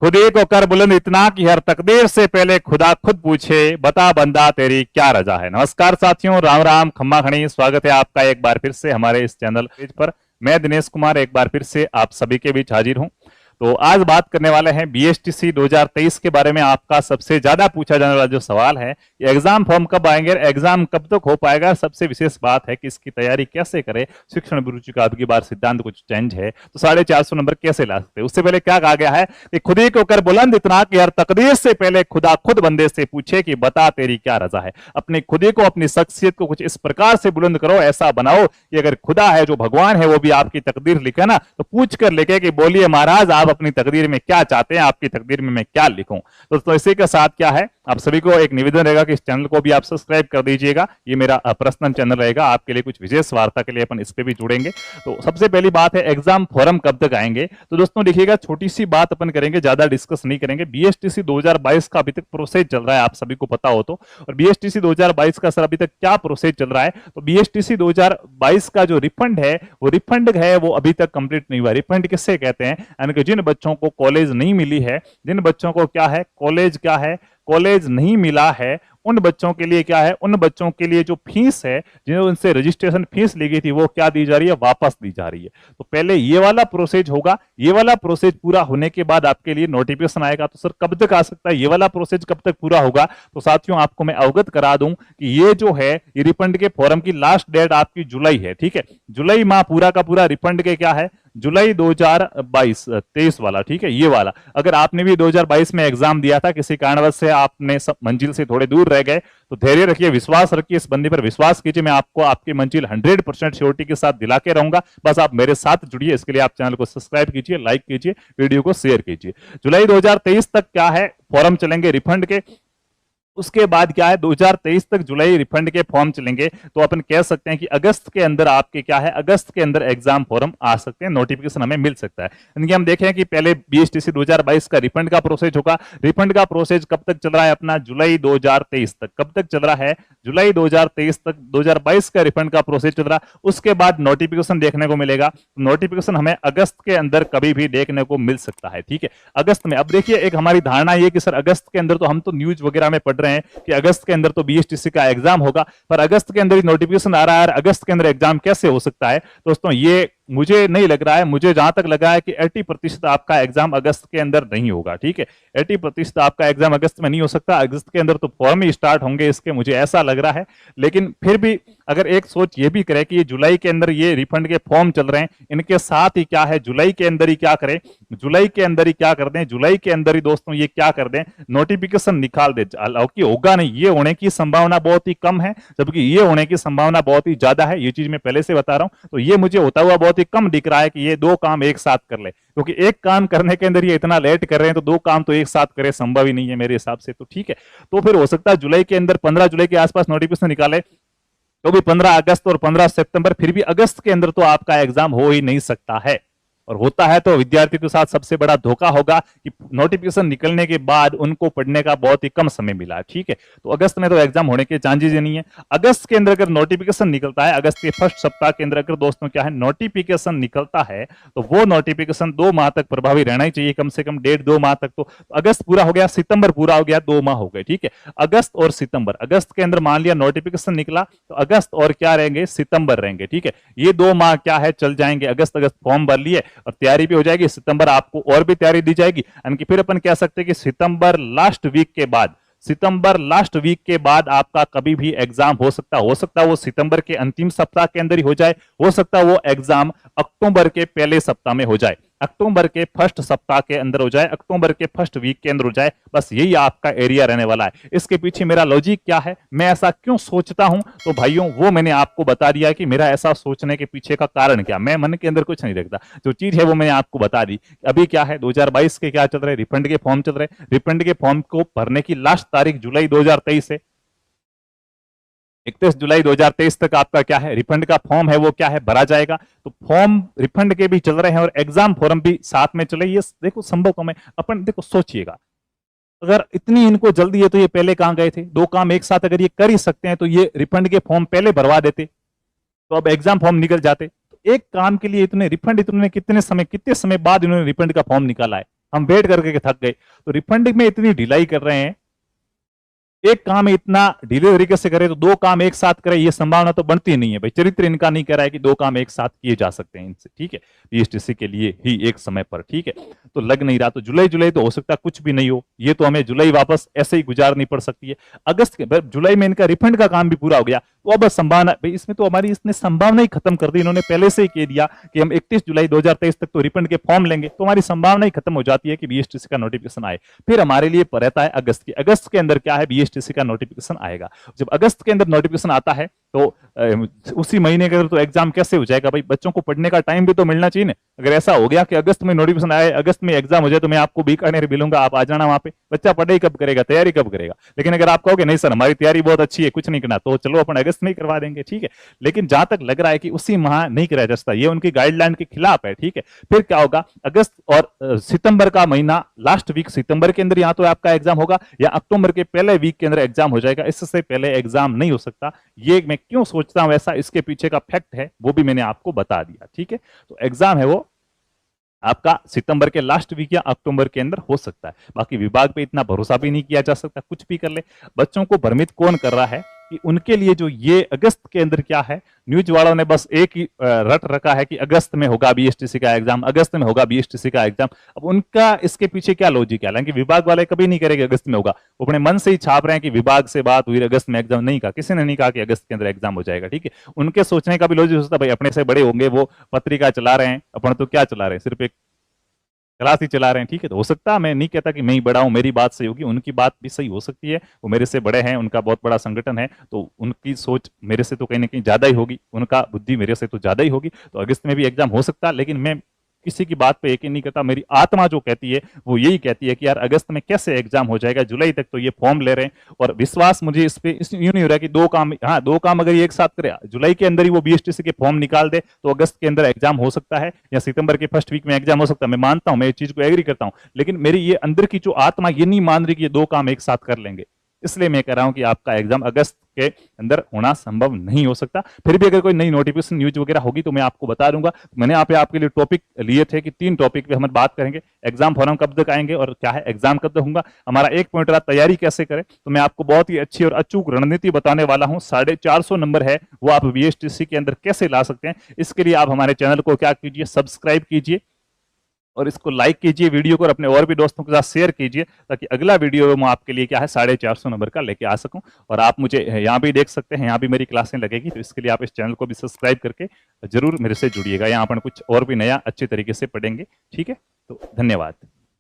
खुद ही को कर बुलंद इतना कि हर तकदीर से पहले खुदा खुद पूछे, बता बंदा तेरी क्या रजा है। नमस्कार साथियों, राम राम खम्मा खड़ी, स्वागत है आपका एक बार फिर से हमारे इस चैनल पेज पर। मैं दिनेश कुमार एक बार फिर से आप सभी के बीच हाजिर हूं। तो आज बात करने वाले हैं बीएसटीसी 2023 के बारे में। आपका सबसे ज्यादा पूछा जाने वाला जो सवाल है कि एग्जाम फॉर्म कब आएंगे, एग्जाम कब तक हो पाएगा। सबसे विशेष बात है कि इसकी तैयारी कैसे करें। शिक्षण अभिरुचि का अबकी बार सिद्धांत कुछ चेंज है, तो 450 नंबर कैसे ला सकते हैं। उससे पहले क्या कहा गया है कि खुद ही को कर बुलंद इतना कि हर तकदीर से पहले खुदा खुद बंदे से पूछे कि बता तेरी क्या रजा है। अपने खुद ही को, अपनी शख्सियत को कुछ इस प्रकार से बुलंद करो, ऐसा बनाओ कि अगर खुदा है, जो भगवान है, वो भी आपकी तकदीर लिखे ना, तो पूछ कर लिखे कि बोलिए महाराज आप अपनी तकदीर में क्या चाहते हैं, आपकी तकदीर में मैं क्या लिखूं। तो इसी के साथ क्या है, आप सभी को एक निवेदन रहेगा कि इस चैनल को भी आप सब्सक्राइब कर दीजिएगा। ये मेरा पर्सनल चैनल रहेगा, आपके लिए कुछ विशेष वार्ता के लिए अपन इस पे भी जुड़ेंगे। तो सबसे पहली बात है, एग्जाम फॉर्म कब तक आएंगे। तो दोस्तों देखिएगा, छोटी सी बात अपन करेंगे, ज्यादा डिस्कस नहीं करेंगे। बीएसटीसी 2022 का अभी तक प्रोसेस चल रहा है, आप सभी को पता हो तो। और बीएसटीसी 2022 का सर अभी तक क्या प्रोसेस चल रहा है, तो बीएसटीसी 2022 का जो रिफंड है, वो अभी तक कंप्लीट नहीं हुआ। रिफंड किससे कहते हैं, यानी कि जिन बच्चों को कॉलेज नहीं मिली है, जिन बच्चों को क्या है, कॉलेज नहीं मिला है, उन बच्चों के लिए क्या है, उन बच्चों के लिए जो फीस है, जिन्होंने उनसे रजिस्ट्रेशन फीस ली गई थी, वो क्या दी जा रही है, वापस दी जा रही है। तो पहले ये वाला प्रोसेस होगा। ये वाला प्रोसेस पूरा होने के बाद आपके लिए नोटिफिकेशन आएगा। तो सर कब तक आ सकता है, ये वाला प्रोसेस कब तक पूरा होगा। तो साथियों आपको मैं अवगत करा दूं कि ये जो है, ये रिफंड के फॉर्म की लास्ट डेट आपकी जुलाई है। ठीक है, जुलाई माह पूरा का पूरा रिफंड के क्या है, जुलाई 2022-23 वाला। ठीक है, ये वाला अगर आपने भी 2022 में एग्जाम दिया था, किसी कारणवश से आपने मंजिल से थोड़े दूर रह गए, तो धैर्य रखिए, विश्वास रखिए, इस बंदे पर विश्वास कीजिए। मैं आपको आपकी मंजिल 100% श्योरिटी के साथ दिला के रहूंगा। बस आप मेरे साथ जुड़िए। इसके लिए आप चैनल को सब्सक्राइब कीजिए, लाइक कीजिए, वीडियो को शेयर कीजिए। जुलाई 2023 तक क्या है, फॉर्म चलेंगे रिफंड के। उसके बाद क्या है, 2023 तक जुलाई रिफंड के फॉर्म चलेंगे। तो अपन कह सकते हैं कि अगस्त के अंदर आपके क्या है, अगस्त के अंदर एग्जाम फॉर्म आ सकते हैं, नोटिफिकेशन हमें मिल सकता है। यानी हम देखें कि पहले बीएसटीसी 2022 का रिफंड का प्रोसेस होगा। रिफंड का प्रोसेस कब तक चल रहा है अपना, जुलाई 2023 तक। कब तक चल रहा है, जुलाई 2023 तक 2022 का रिफंड का प्रोसेस चल रहा है। उसके बाद नोटिफिकेशन देखने को मिलेगा। नोटिफिकेशन हमें अगस्त के अंदर कभी भी देखने को मिल सकता है। ठीक है, अगस्त में। अब देखिए, एक हमारी धारणा ये कि सर अगस्त के अंदर, तो हम तो न्यूज वगैरह में पढ़ रहे हैं कि अगस्त के अंदर तो बीएसटीसी का एग्जाम होगा, पर अगस्त के अंदर ही नोटिफिकेशन आ रहा है। अगस्त के अंदर एग्जाम कैसे हो सकता है दोस्तों, ये मुझे नहीं लग रहा है। मुझे जहां तक लगा है कि 80% आपका एग्जाम अगस्त के अंदर नहीं होगा। ठीक है, 80% आपका एग्जाम अगस्त में नहीं हो सकता। अगस्त के अंदर तो फॉर्म ही स्टार्ट होंगे इसके, मुझे ऐसा लग रहा है। लेकिन फिर भी अगर एक सोच ये भी करे कि ये जुलाई के अंदर ये रिफंड के फॉर्म चल रहे हैं, इनके साथ ही क्या है, जुलाई के अंदर ही क्या करें, जुलाई के अंदर ही क्या कर दें, जुलाई के अंदर ही दोस्तों ये क्या कर दें, नोटिफिकेशन निकाल दे। हालांकि होगा नहीं, ये होने की संभावना बहुत ही कम है, जबकि ये होने की संभावना बहुत ही ज्यादा है। ये चीज मैं पहले से बता रहा हूं। तो ये मुझे होता हुआ बहुत ही कम दिख रहा है कि ये दो काम एक साथ कर ले, क्योंकि एक काम करने के अंदर ये इतना लेट कर रहे हैं, तो दो काम तो एक साथ करे संभव ही नहीं है मेरे हिसाब से। तो ठीक है, तो फिर हो सकता है जुलाई के अंदर 15 जुलाई के आसपास नोटिफिकेशन निकाले, तो भी 15 अगस्त और 15 सितंबर, फिर भी अगस्त के अंदर तो आपका एग्जाम हो ही नहीं सकता है। और होता है तो विद्यार्थी के साथ सबसे बड़ा धोखा होगा कि नोटिफिकेशन निकलने के बाद उनको पढ़ने का बहुत ही कम समय मिला। ठीक है, तो अगस्त में तो एग्जाम होने के चांसेस नहीं है। अगस्त के अंदर अगर नोटिफिकेशन निकलता है, अगस्त के फर्स्ट सप्ताह के अंदर अगर दोस्तों क्या है, नोटिफिकेशन निकलता है, तो वो नोटिफिकेशन 2 माह तक प्रभावी रहना ही चाहिए, कम से कम 1.5-2 माह तक। तो अगस्त पूरा हो गया, सितंबर पूरा हो गया, 2 माह हो गए। ठीक है, अगस्त और सितंबर, अगस्त के अंदर मान लिया नोटिफिकेशन निकला, तो अगस्त और क्या रहेंगे, सितंबर रहेंगे। ठीक है, ये 2 माह क्या है, चल जाएंगे। अगस्त फॉर्म भर लिए और तैयारी भी हो जाएगी, सितंबर आपको और भी तैयारी दी जाएगी। यानी कि फिर अपन कह सकते हैं कि सितंबर लास्ट वीक के बाद आपका कभी भी एग्जाम हो सकता है वो सितंबर के अंतिम सप्ताह के अंदर ही हो जाए, हो सकता है वो एग्जाम अक्टूबर के पहले सप्ताह में हो जाए, अक्टूबर के फर्स्ट सप्ताह के अंदर हो जाए, अक्टूबर के फर्स्ट वीक के अंदर हो जाए। बस यही आपका एरिया रहने वाला है। इसके पीछे मेरा लॉजिक क्या है, मैं ऐसा क्यों सोचता हूं, तो भाइयों वो मैंने आपको बता दिया कि मेरा ऐसा सोचने के पीछे का कारण क्या। मैं मन के अंदर कुछ नहीं रखता, जो चीज है वो मैंने आपको बता दी। अभी क्या है, 2022 के क्या चल रहे, रिफंड के फॉर्म चल रहे। रिफंड के फॉर्म को भरने की लास्ट तारीख जुलाई 2023 है। 31 जुलाई 2023 तक आपका क्या है, रिफंड का फॉर्म है वो क्या है, भरा जाएगा। तो फॉर्म रिफंड के भी चल रहे हैं और एग्जाम फॉर्म भी साथ में चले। ये देखो संभव कम है। अपन देखो सोचिएगा, अगर इतनी इनको जल्दी है तो ये पहले कहां गए थे। 2 काम एक साथ अगर ये कर ही सकते हैं, तो ये रिफंड के फॉर्म पहले भरवा देते, तो अब एग्जाम फॉर्म निकल जाते। तो एक काम के लिए इतने रिफंड, इतने कितने समय बाद इन्होंने रिफंड का फॉर्म निकाला है। हम वेट करके थक गए। तो रिफंडिंग में इतनी ढिलाई कर रहे हैं, एक काम इतना ढीले तरीके से करे तो दो काम एक साथ करे, ये संभावना तो बनती नहीं है भाई। चरित्र इनका नहीं कह रहा है कि दो काम एक साथ किए जा सकते हैं इनसे, ठीक है, बीएसटीसी के लिए ही एक समय पर, ठीक है। तो लग नहीं रहा, तो जुलाई जुलाई तो हो सकता है कुछ भी नहीं हो, ये तो हमें जुलाई वापस ऐसे ही गुजारनी पड़ सकती है। अगस्त के जुलाई में इनका रिफंड का काम भी पूरा हो गया, तो अब संभावना भाई इसमें तो हमारी इसने संभावना ही खत्म कर दी। इन्होंने पहले से ही कह दिया कि हम 31 जुलाई 2023 तक तो रिफंड के फॉर्म लेंगे, तो हमारी संभावना ही खत्म हो जाती है कि बीएसटीसी का नोटिफिकेशन आए। फिर हमारे लिए रहता है अगस्त की, अगस्त के अंदर क्या है, बीएसटीसी का नोटिफिकेशन आएगा। जब अगस्त के अंदर नोटिफिकेशन आता है तो उसी महीने के अंदर तो एग्जाम कैसे हो जाएगा भाई, बच्चों को पढ़ने का टाइम भी तो मिलना चाहिए ना। अगर ऐसा हो गया कि अगस्त में नोटिफिकेशन आए, अगस्त में एग्जाम हो जाए, तो मैं आपको बीकानेर मिलूंगा, आप आ जाना वहां पे, बच्चा पढ़ाई कब करेगा, तैयारी कब करेगा। लेकिन अगर आप कहोगे नहीं सर हमारी तैयारी बहुत अच्छी है, कुछ नहीं करना, तो चलो अपन अगस्त में ही करवा देंगे, ठीक है। लेकिन जहां तक लग रहा है कि उसी माह नहीं कराया जा सकता, ये उनकी गाइडलाइन के खिलाफ है, ठीक है। फिर क्या होगा, अगस्त और सितंबर का महीना, लास्ट वीक सितंबर के अंदर या तो आपका एग्जाम होगा या अक्टूबर के पहले वीक के अंदर एग्जाम हो जाएगा, इससे पहले एग्जाम नहीं हो सकता। ये मैं क्यों सोचता हूं ऐसा, इसके पीछे का फैक्ट है वो भी मैंने आपको बता दिया, ठीक है। तो एग्जाम है वो आपका सितंबर के लास्ट वीक या अक्टूबर के अंदर हो सकता है। बाकी विभाग पे इतना भरोसा भी नहीं किया जा सकता, कुछ भी कर ले। बच्चों को भ्रमित कौन कर रहा है कि उनके लिए जो ये अगस्त के अंदर क्या है, न्यूज वालों ने बस एक ही रट रखा है कि अगस्त में होगा बीएसटीसी का एग्जाम, अगस्त में होगा बीएसटीसी का एग्जाम। अब उनका इसके पीछे क्या लॉजिक है, हालांकि विभाग वाले कभी नहीं करेंगे अगस्त में होगा, वो अपने मन से ही छाप रहे हैं कि विभाग से बात हुई, अगस्त में एग्जाम नहीं कहा, किसी ने नहीं कहा कि अगस्त के अंदर एग्जाम हो जाएगा, ठीक है। उनके सोचने का भी लॉजिक होता है भाई अपने से बड़े होंगे, वो पत्रिका चला रहे हैं, अपन तो क्या चला रहे हैं, सिर्फ एक क्लास ही चला रहे हैं, ठीक है। तो हो सकता है, मैं नहीं कहता कि मैं ही बड़ा हूं, मेरी बात सही होगी, उनकी बात भी सही हो सकती है, वो मेरे से बड़े हैं, उनका बहुत बड़ा संगठन है, तो उनकी सोच मेरे से तो कहीं ना कहीं ज्यादा ही होगी, उनका बुद्धि मेरे से तो ज्यादा ही होगी। तो अगस्त में भी एग्जाम हो सकता है, लेकिन मैं किसी की बात पे यकीन नहीं करता। मेरी आत्मा जो कहती है वो यही कहती है कि यार अगस्त में कैसे एग्जाम हो जाएगा, जुलाई तक तो ये फॉर्म ले रहे हैं। और विश्वास मुझे इस पे यूं नहीं हो रहा कि दो काम, हाँ दो काम अगर ये एक साथ करे, जुलाई के अंदर ही वो बीएसटीसी के फॉर्म निकाल दे तो अगस्त के अंदर एग्जाम हो सकता है, या सितंबर के फर्स्ट वीक में एग्जाम हो सकता है। मैं मानता हूं, मैं इस चीज को एग्री करता हूं, लेकिन मेरी ये अंदर की जो आत्मा ये नहीं मान रही कि ये दो काम एक साथ कर लेंगे। इसलिए मैं कह रहा हूं कि आपका एग्जाम अगस्त के अंदर होना संभव नहीं हो सकता। फिर भी अगर कोई नई नोटिफिकेशन न्यूज वगैरह होगी तो मैं आपको बता दूंगा। मैंने यहाँ पे आपके लिए टॉपिक लिए थे कि 3 टॉपिक पे हम बात करेंगे। एग्जाम फॉर्म कब तक आएंगे और क्या है एग्जाम कब तक होगा, हमारा एक पॉइंट रहा तैयारी कैसे करें, तो मैं आपको बहुत ही अच्छी और अचूक रणनीति बताने वाला हूं। 450 नंबर है वो आप बीएसटीसी के अंदर कैसे ला सकते हैं। इसके लिए आप हमारे चैनल को क्या कीजिए, सब्सक्राइब कीजिए और इसको लाइक कीजिए वीडियो को, और अपने और भी दोस्तों के साथ शेयर कीजिए, ताकि अगला वीडियो मैं आपके लिए क्या है 450 नंबर का लेके आ सकूं। और आप मुझे यहाँ भी देख सकते हैं, यहाँ भी मेरी क्लासें लगेगी, तो इसके लिए आप इस चैनल को भी सब्सक्राइब करके जरूर मेरे से जुड़िएगा। यहाँ अपन कुछ और भी नया अच्छे तरीके से पढ़ेंगे, ठीक है। तो धन्यवाद।